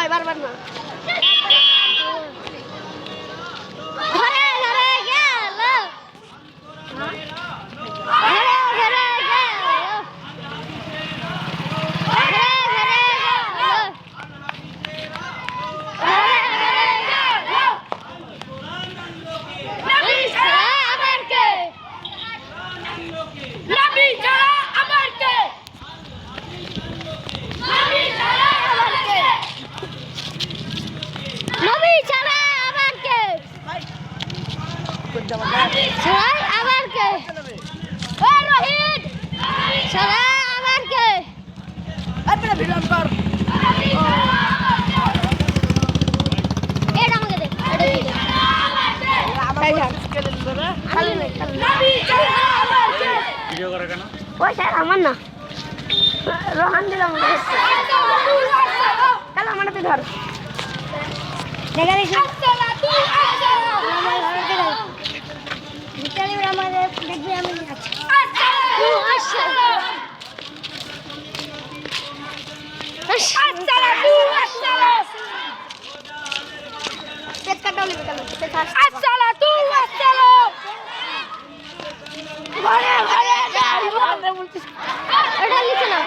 ভাই বারবার না আবার কে রোহিত সারা আবার কে আপনি ভিডিও কর এটা আমাকে দে এটা দি খালি ভিডিও করা কেন ওই স্যার আমার না রোহান দিলাম কাল আমারতে ধর দেখা দেখি দেখবি আমি এটা লিখে না